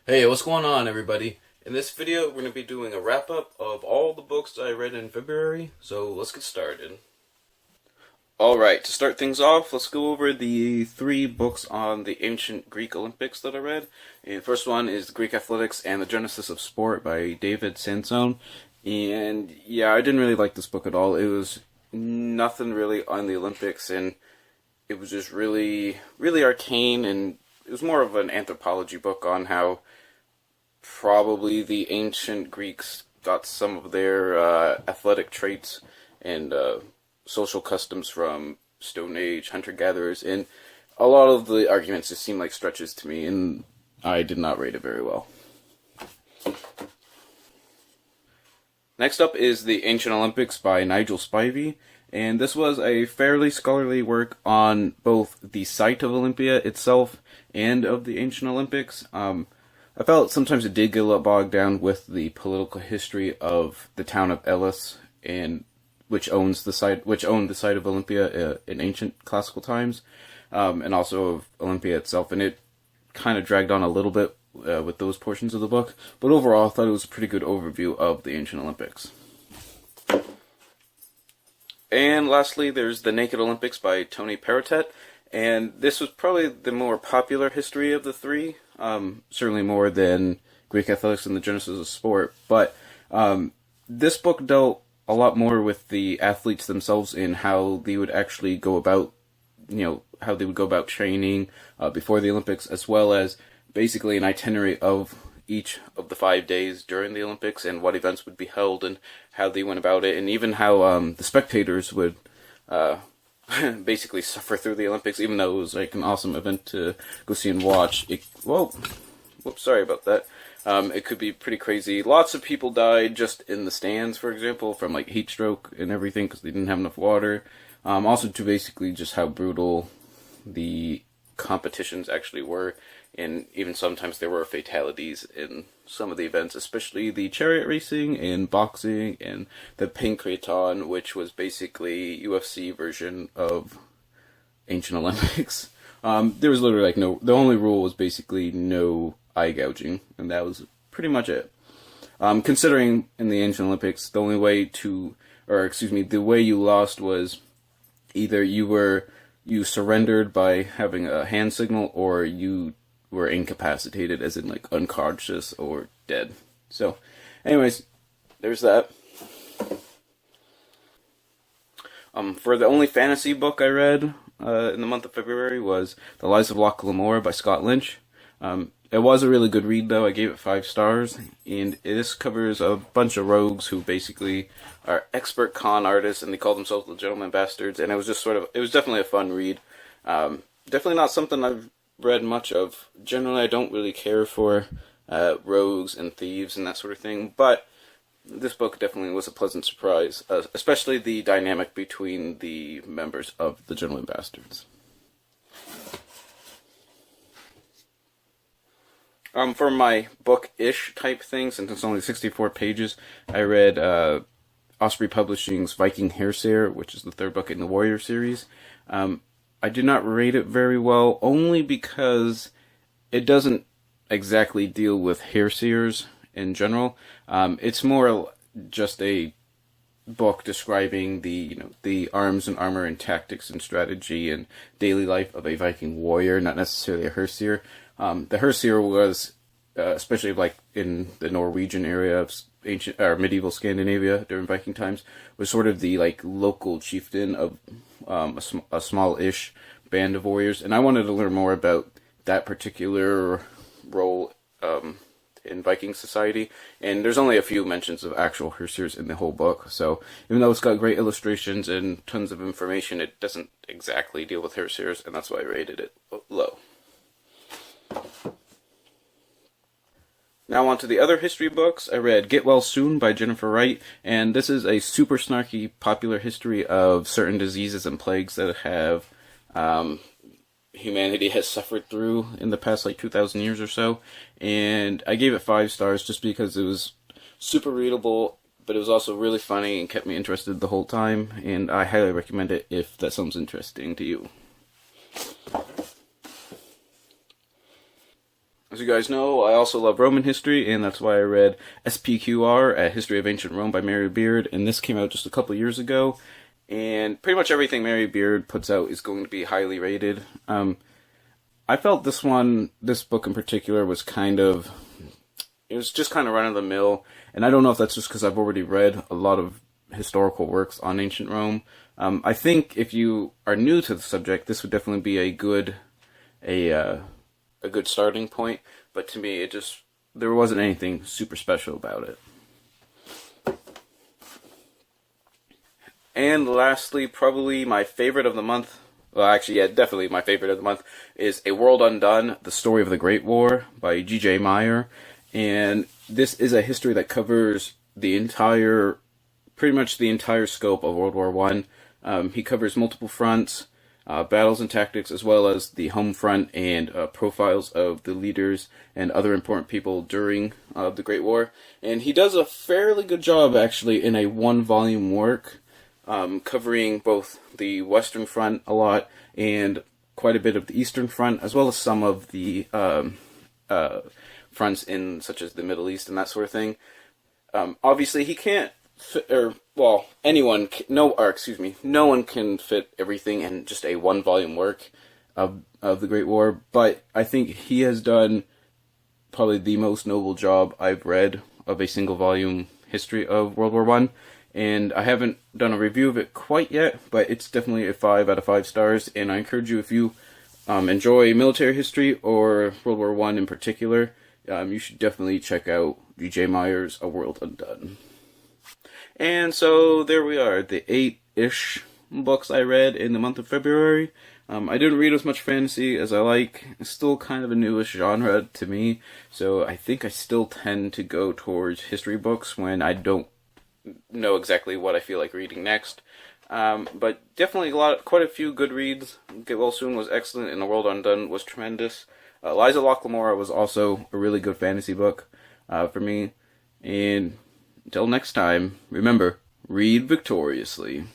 Hey, what's going on, everybody? In this video, we're going to be doing a wrap-up of all the books I read in February, so let's get started. Alright, to start things off, let's go over the 3 books on the ancient Greek Olympics that I read. And the first one is Greek Athletics and the Genesis of Sport by David Sansone. And yeah, I didn't really like this book at all. It was nothing really on the Olympics, and it was just really arcane, and it was more of an anthropology book on how probably the ancient Greeks got some of their athletic traits and social customs from Stone Age hunter-gatherers, and a lot of the arguments just seem like stretches to me, and I did not rate it very well. Next up is The Ancient Olympics by Nigel Spivey, and this was a fairly scholarly work on both the site of Olympia itself and of the Ancient Olympics. I felt sometimes it did get a little bogged down with the political history of the town of Elis, and which owned the site of Olympia in ancient classical times, and also of Olympia itself, and it kind of dragged on a little bit with those portions of the book. But overall, I thought it was a pretty good overview of the ancient Olympics. And lastly, there's The Naked Olympics by Tony Perrottet, and this was probably the more popular history of the 3. Certainly more than Greek Athletics and the Genesis of Sport, but this book dealt a lot more with the athletes themselves in how they would actually go about, how they would go about training before the Olympics, as well as basically an itinerary of each of the 5 days during the Olympics and what events would be held and how they went about it, and even how the spectators would basically suffer through the Olympics, even though it was like an awesome event to go see and watch. Whoops, sorry about that. It could be pretty crazy. Lots of people died just in the stands, for example, from like heat stroke and everything because they didn't have enough water. Also to basically just how brutal the competitions actually were, and even sometimes there were fatalities in some of the events, especially the chariot racing and boxing and the pancraton, which was basically UFC version of ancient Olympics. There was literally the only rule was basically no eye gouging, and that was pretty much it. Considering in the ancient Olympics, the way you lost was either you surrendered by having a hand signal, or you were incapacitated, as in like unconscious or dead. So, anyways, there's that. For the only fantasy book I read in the month of February was The Lives of Locke Lamora by Scott Lynch. It was a really good read, though. I gave it 5 stars, and this covers a bunch of rogues who basically are expert con artists, and they call themselves the Gentleman Bastards, and it was just it was definitely a fun read. Definitely not something I've read much of. Generally, I don't really care for rogues and thieves and that sort of thing, but this book definitely was a pleasant surprise, especially the dynamic between the members of the Gentleman Bastards. For my book-ish type thing, since it's only 64 pages, I read Osprey Publishing's Viking Seer, which is the 3rd book in the Warrior series. I did not rate it very well, only because it doesn't exactly deal with hairseers in general. It's more just a book describing the arms and armor and tactics and strategy and daily life of a Viking warrior, not necessarily a herseer. The herseer was, especially like in the Norwegian area of ancient or medieval Scandinavia during Viking times, was sort of the like local chieftain of a small-ish band of warriors, and I wanted to learn more about that particular role in Viking society. And there's only a few mentions of actual herseers in the whole book, so even though it's got great illustrations and tons of information, it doesn't exactly deal with herseers, and that's why I rated it low. Now on to the other history books. I read Get Well Soon by Jennifer Wright, and this is a super snarky popular history of certain diseases and plagues that have humanity has suffered through in the past 2,000 years or so. And I gave it 5 stars just because it was super readable, but it was also really funny and kept me interested the whole time, and I highly recommend it if that sounds interesting to you. As you guys know, I also love Roman history, and that's why I read SPQR, A History of Ancient Rome by Mary Beard, and this came out just a couple years ago. And pretty much everything Mary Beard puts out is going to be highly rated. I felt this book in particular, was it was just kind of run-of-the-mill, and I don't know if that's just because I've already read a lot of historical works on ancient Rome. I think if you are new to the subject, this would definitely be a good starting point, but to me, there wasn't anything super special about it. And lastly, probably my favorite of the month, well, actually, yeah, definitely my favorite of the month, is A World Undone, The Story of the Great War by G.J. Meyer. And this is a history that covers pretty much the entire scope of World War I. He covers multiple fronts, battles and tactics, as well as the home front and profiles of the leaders and other important people during the Great War. And he does a fairly good job, actually, in a one-volume work, covering both the Western Front a lot and quite a bit of the Eastern Front, as well as some of the fronts in such as the Middle East and that sort of thing. Obviously, he can't no one can fit everything in just a one-volume work of the Great War, but I think he has done probably the most noble job I've read of a single-volume history of World War I, and I haven't done a review of it quite yet, but it's definitely a 5 out of 5 stars, and I encourage you, if you enjoy military history or World War I in particular, you should definitely check out G.J. Meyer's A World Undone. And so there we are, the 8-ish books I read in the month of February. I didn't read as much fantasy as I like. It's still kind of a newish genre to me, so I think I still tend to go towards history books when I don't know exactly what I feel like reading next. But definitely quite a few good reads. Get Well Soon was excellent, and The World Undone was tremendous. Liza Locke Lamora was also a really good fantasy book for me. And until next time, remember, read victoriously.